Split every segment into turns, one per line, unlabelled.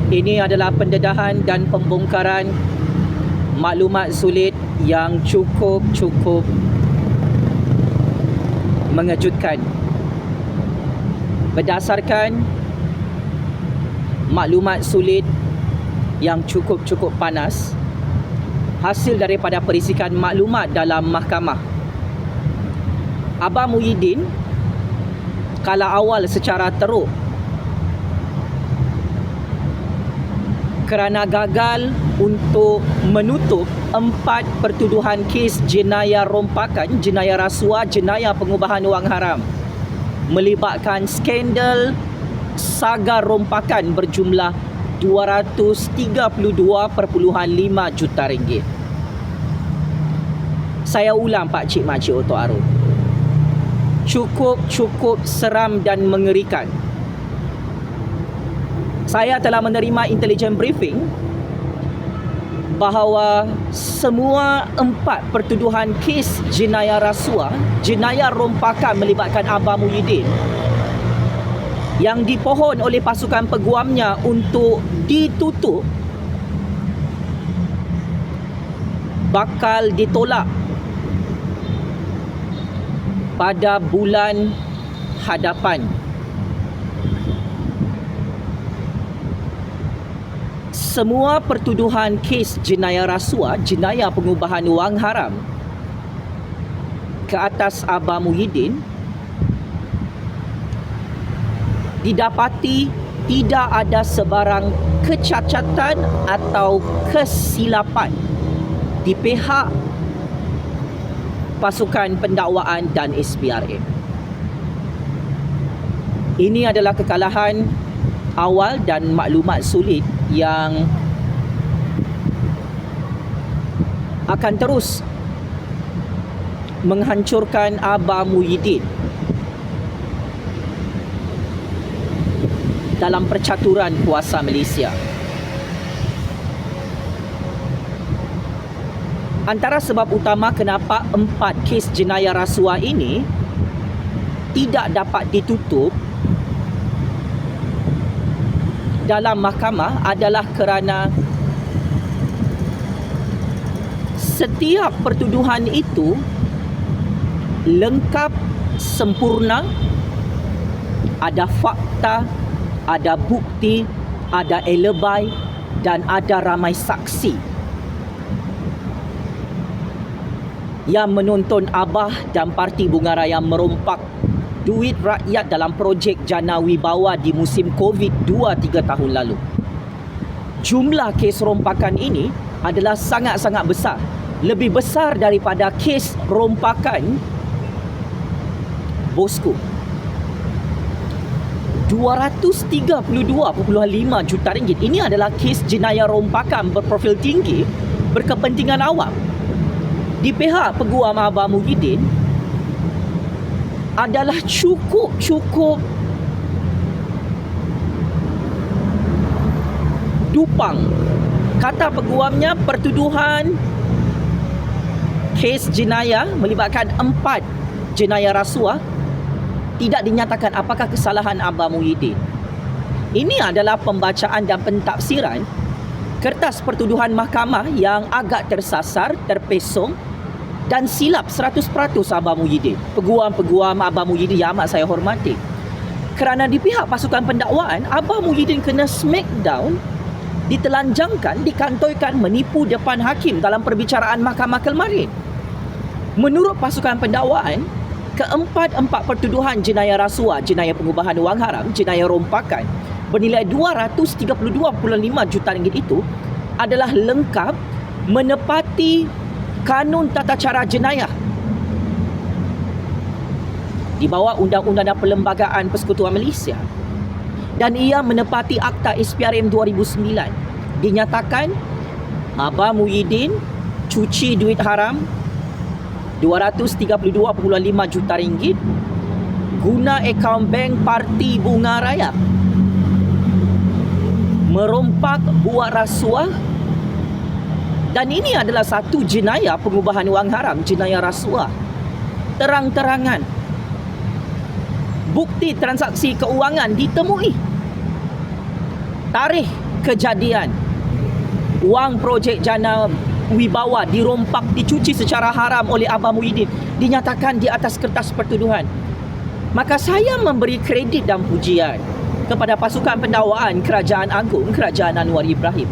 Ini adalah pendedahan dan pembongkaran maklumat sulit yang cukup mengejutkan. Berdasarkan maklumat sulit yang cukup panas, hasil daripada perisikan maklumat dalam mahkamah, Abah Muhyiddin kala awal secara teruk kerana gagal untuk menutup 4 pertuduhan kes jenayah rompakan, jenayah rasuah, jenayah pengubahan wang haram melibatkan skandal saga rompakan berjumlah 232.5 juta ringgit. Saya ulang Pak Cik Mak Cik Oto Arun. Cukup seram dan mengerikan. Saya telah menerima intelligence briefing bahawa semua 4 pertuduhan kes jenayah rasuah, jenayah rompakan melibatkan Abah Muhyiddin yang dipohon oleh pasukan peguamnya untuk ditutup bakal ditolak pada bulan hadapan. Semua pertuduhan kes jenayah rasuah, jenayah pengubahan wang haram ke atas Abah Muhyiddin didapati tidak ada sebarang kecacatan atau kesilapan di pihak pasukan pendakwaan dan SPRM. Ini adalah kekalahan awal dan maklumat sulit yang akan terus menghancurkan Abah Muhyiddin dalam percaturan kuasa Malaysia. Antara sebab utama kenapa 4 kes jenayah rasuah ini tidak dapat ditutup dalam mahkamah adalah kerana setiap pertuduhan itu lengkap, sempurna, ada fakta, ada bukti, ada alibi dan ada ramai saksi yang menuntun Abah dan Parti Bunga Raya merompak duit rakyat dalam projek Jana Wibawa di musim COVID 2-3 tahun lalu. Jumlah kes rompakan ini adalah sangat-sangat besar. Lebih besar daripada kes rompakan Bosco. 232.5 juta ringgit. Ini adalah kes jenayah rompakan berprofil tinggi berkepentingan awam. Di pihak peguam Abah Muhyiddin adalah cukup dupang. Kata peguamnya, pertuduhan kes jenayah melibatkan 4 jenayah rasuah tidak dinyatakan apakah kesalahan Abah Muhyiddin. Ini adalah pembacaan dan pentafsiran kertas pertuduhan mahkamah yang agak tersasar, terpesong dan silap 100% Abah Muhyiddin. Peguam-peguam Abah Muhyiddin yang amat saya hormati. Kerana di pihak pasukan pendakwaan, Abah Muhyiddin kena smackdown, ditelanjangkan, dikantoikan, menipu depan hakim dalam perbicaraan mahkamah kemarin. Menurut pasukan pendakwaan, keempat pertuduhan jenayah rasuah, jenayah pengubahan wang haram, jenayah rompakan bernilai 232.5 juta ringgit itu adalah lengkap, menepati kanun tata cara jenayah di bawah Undang-Undang dan Perlembagaan Persekutuan Malaysia, dan ia menepati Akta SPRM 2009. Dinyatakan Abah Muhyiddin cuci duit haram 232.5 juta ringgit guna akaun bank Parti Bunga Raya, merompak, buat rasuah. Dan ini adalah satu jenayah pengubahan wang haram, jenayah rasuah. Terang-terangan. Bukti transaksi keuangan ditemui. Tarikh kejadian wang projek Jana Wibawa dirompak, dicuci secara haram oleh Abah Muhyiddin dinyatakan di atas kertas pertuduhan, maka saya memberi kredit dan pujian kepada pasukan pendakwaan Kerajaan Agung Kerajaan Anwar Ibrahim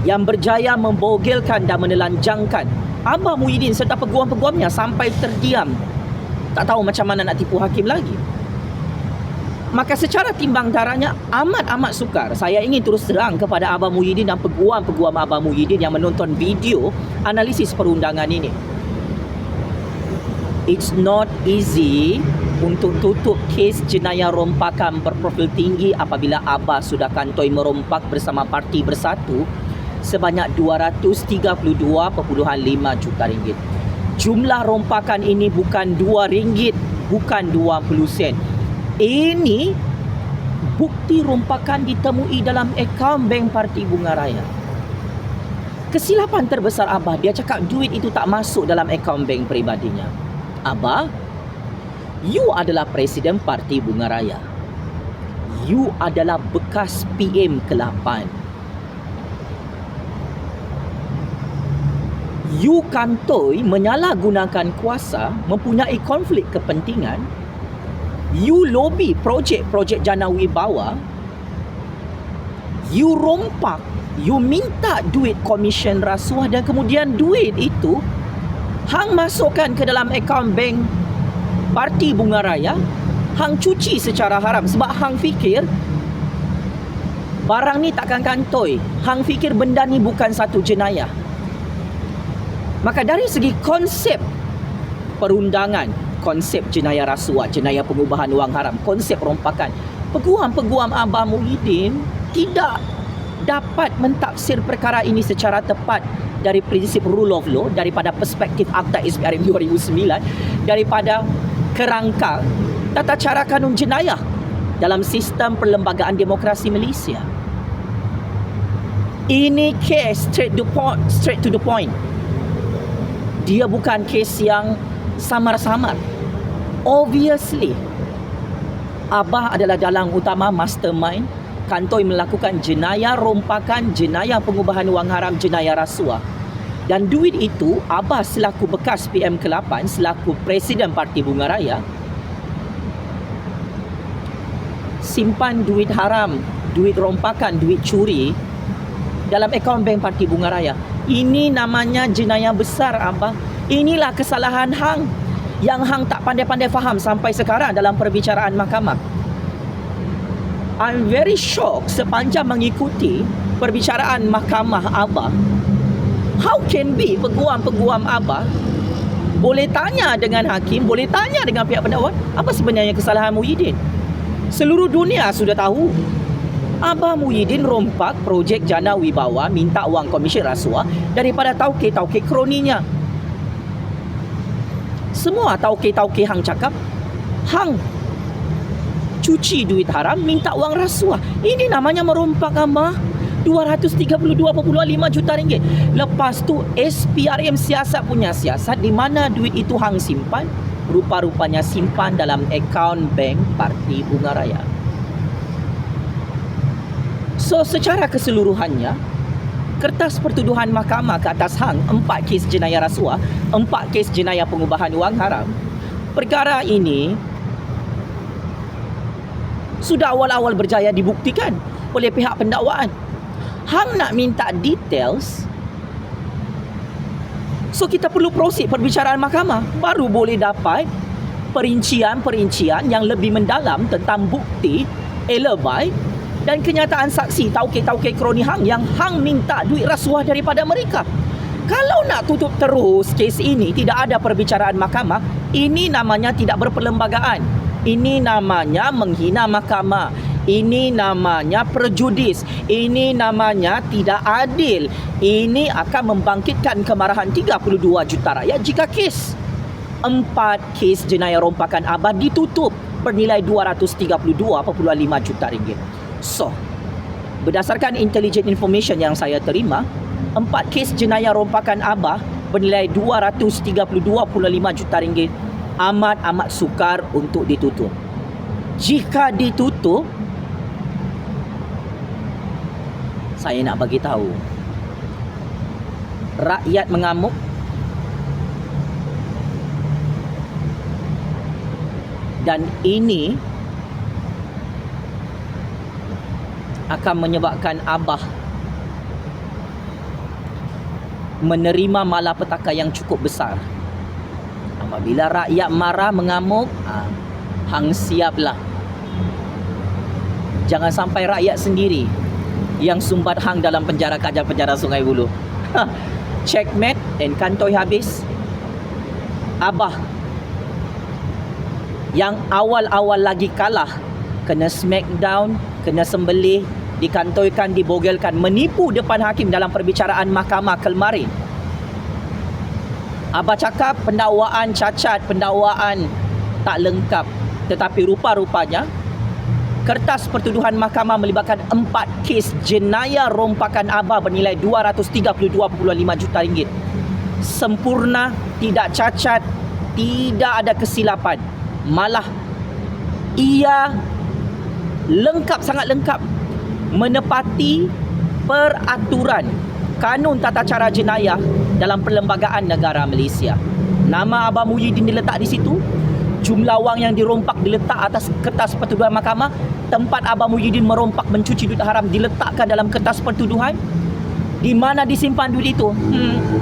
yang berjaya membogelkan dan menelanjangkan Abah Muhyiddin serta peguam-peguamnya sampai terdiam, tak tahu macam mana nak tipu hakim lagi. Maka secara timbang darahnya amat sukar saya ingin terus terang kepada Abah Muhyiddin dan peguam-peguam Abah Muhyiddin yang menonton video analisis perundangan ini. It's not easy untuk tutup kes jenayah rompakan berprofil tinggi apabila Abah sudah kantoi merompak bersama Parti Bersatu sebanyak 232.5 juta ringgit. Jumlah rompakan ini bukan RM2, bukan 20 sen. Ini bukti rompakan ditemui dalam akaun bank Parti Bunga Raya. Kesilapan terbesar Abah, dia cakap duit itu tak masuk dalam akaun bank peribadinya. Abah, you adalah Presiden Parti Bunga Raya. You adalah bekas PM ke-8. You kantoi menyalahgunakan kuasa, mempunyai konflik kepentingan. You lobby projek Jana Wibawa. You rompak, you minta duit komisen rasuah dan kemudian duit itu hang masukkan ke dalam akaun bank Parti Bunga Raya, hang cuci secara haram sebab hang fikir barang ni takkan kantoi. Hang fikir benda ni bukan satu jenayah. Maka dari segi konsep perundangan, konsep jenayah rasuah, jenayah pengubahan wang haram, konsep rompakan, peguam-peguam Abah Muhyiddin tidak dapat mentafsir perkara ini secara tepat dari prinsip rule of law, daripada perspektif Akta SPRM 2009, daripada kerangka tata cara kanun jenayah dalam sistem perlembagaan demokrasi Malaysia. Ini kes straight to the point. Dia bukan kes yang samar-samar. Obviously, Abah adalah dalang utama, mastermind kantoi melakukan jenayah rompakan, jenayah pengubahan wang haram, jenayah rasuah. Dan duit itu Abah selaku bekas PM ke-8, selaku Presiden Parti Bunga Raya, simpan duit haram, duit rompakan, duit curi dalam akaun bank Parti Bunga Raya. Ini namanya jenayah besar Abah. Inilah kesalahan hang yang hang tak pandai-pandai faham sampai sekarang dalam perbicaraan mahkamah. I'm very shocked sepanjang mengikuti perbicaraan mahkamah Abah. How can be peguam-peguam Abah boleh tanya dengan hakim, boleh tanya dengan pihak pendakwa, apa sebenarnya kesalahan Muhyiddin? Seluruh dunia sudah tahu Abah Muhyiddin rompak projek Jana Wibawa, minta wang komisen rasuah daripada tauke-tauke kroninya. Semua tauke-tauke hang cakap, hang cuci duit haram, minta wang rasuah. Ini namanya merompak Abah. 232.5 juta ringgit. Lepas tu SPRM siasat punya siasat, di mana duit itu hang simpan, rupa-rupanya simpan dalam akaun bank Parti Bunga Raya. So secara keseluruhannya, kertas pertuduhan mahkamah ke atas hang 4 kes jenayah rasuah, 4 kes jenayah pengubahan wang haram. Perkara ini sudah awal-awal berjaya dibuktikan oleh pihak pendakwaan. Hang nak minta details, so kita perlu proceed perbicaraan mahkamah, baru boleh dapat perincian-perincian yang lebih mendalam tentang bukti, alibi dan kenyataan saksi tauke-tauke kroni hang yang hang minta duit rasuah daripada mereka. Kalau nak tutup terus kes ini, tidak ada perbicaraan mahkamah, ini namanya tidak berperlembagaan. Ini namanya menghina mahkamah. Ini namanya prejudis. Ini namanya tidak adil. Ini akan membangkitkan kemarahan 32 juta rakyat jika kes 4 kes jenayah rompakan Abah ditutup bernilai 232.5 juta ringgit. So, berdasarkan intelligent information yang saya terima, 4 kes jenayah rompakan Abah bernilai 232.5 juta ringgit amat sukar untuk ditutup. Jika ditutup, Saya nak bagi tahu, rakyat mengamuk, dan ini akan menyebabkan Abah menerima malapetaka yang cukup besar. Apabila rakyat marah mengamuk, hang siaplah. Jangan sampai rakyat sendiri yang sumbat hang dalam penjara Kajang penjara Sungai Buloh. Checkmate dan kantoi habis. Abah yang awal-awal lagi kalah, kena smackdown, kena sembelih, dikantoikan, dibogelkan, menipu depan hakim dalam perbicaraan mahkamah kemarin. Abah cakap pendakwaan cacat, pendakwaan tak lengkap. Tetapi rupa-rupanya kertas pertuduhan mahkamah melibatkan 4 kes jenayah rompakan Abah bernilai 232.5 juta ringgit. Sempurna, tidak cacat, tidak ada kesilapan. Malah ia lengkap, sangat lengkap, menepati peraturan kanun tata cara jenayah dalam perlembagaan negara Malaysia. Nama Abah Muhyiddin diletak di situ, jumlah wang yang dirompak diletak atas kertas pertuduhan mahkamah, tempat Abah Muhyiddin merompak mencuci duit haram diletakkan dalam kertas pertuduhan. Di mana disimpan duit itu?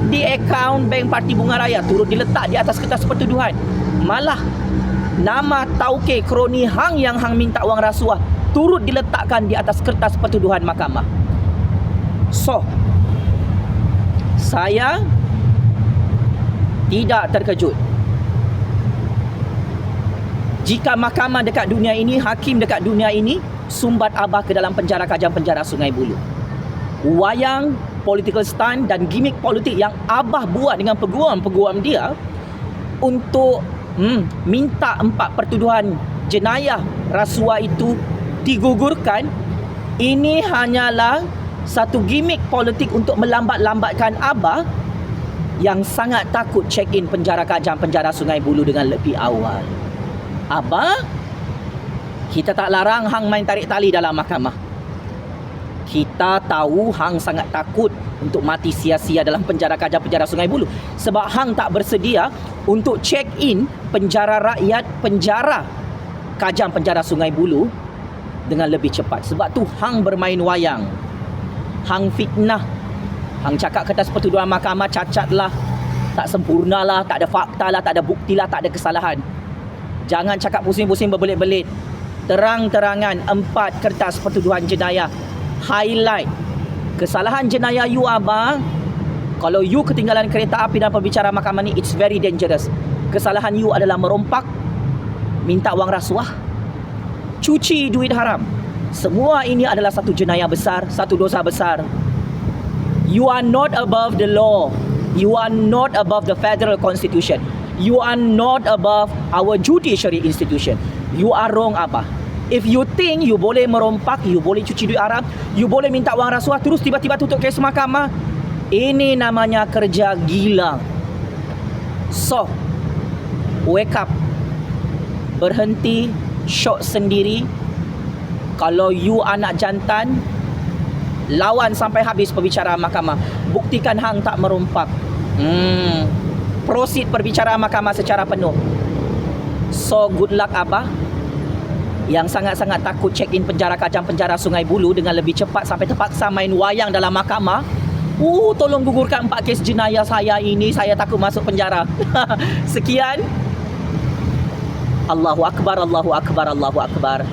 Di akaun Bank Parti Bunga Raya, turut diletak di atas kertas pertuduhan. Malah nama tauke kroni hang yang hang minta wang rasuah turut diletakkan di atas kertas pertuduhan mahkamah. So, saya tidak terkejut jika mahkamah dekat dunia ini, hakim dekat dunia ini sumbat Abah ke dalam penjara Kajang penjara Sungai Buloh. Wayang, political stunt dan gimmick politik yang Abah buat dengan peguam-peguam dia untuk minta 4 pertuduhan jenayah rasuah itu digugurkan, ini hanyalah satu gimmick politik untuk melambat-lambatkan Abah yang sangat takut check-in penjara Kajang penjara Sungai Buloh dengan lebih awal. Abah, kita tak larang hang main tarik tali dalam mahkamah. Kita tahu hang sangat takut untuk mati sia-sia dalam penjara Kajang penjara Sungai Buloh, sebab hang tak bersedia untuk check-in penjara rakyat, penjara Kajang penjara Sungai Buloh dengan lebih cepat. Sebab tu hang bermain wayang, hang fitnah, hang cakap kertas pertuduhan mahkamah cacat lah, tak sempurna lah, tak ada fakta lah, tak ada bukti lah, tak ada kesalahan. Jangan cakap pusing-pusing berbelit-belit. Terang-terangan 4 kertas pertuduhan jenayah, highlight kesalahan jenayah you Abah. Kalau you ketinggalan kereta api dalam perbicaraan mahkamah ni, it's very dangerous. Kesalahan you adalah merompak, minta wang rasuah, cuci duit haram. Semua ini adalah satu jenayah besar, satu dosa besar. You are not above the law. You are not above the federal constitution. You are not above our judiciary institution. You are wrong Abah. If you think you boleh merompak, you boleh cuci duit haram, you boleh minta wang rasuah, terus tiba-tiba tutup kes mahkamah, ini namanya kerja gila. So, wake up. Berhenti syok sendiri. Kalau you anak jantan, lawan sampai habis perbicaraan mahkamah. Buktikan hang tak merompak. Proceed perbicaraan mahkamah secara penuh. So, good luck Abah yang sangat-sangat takut check-in penjara Kajang penjara Sungai Buloh dengan lebih cepat sampai terpaksa main wayang dalam mahkamah. Tolong gugurkan 4 kes jenayah saya ini, saya takut masuk penjara. Sekian. Allahu Akbar, Allahu Akbar, Allahu Akbar.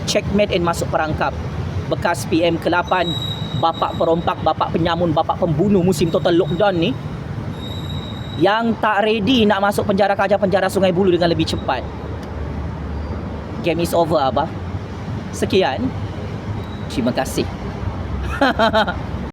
Checkmate and masuk perangkap. Bekas PM ke-8, bapak perompak, bapak penyamun, bapak pembunuh musim total lockdown ni, yang tak ready nak masuk penjara Kajang penjara Sungai Buloh dengan lebih cepat. Game is over Abah. Sekian. Terima kasih.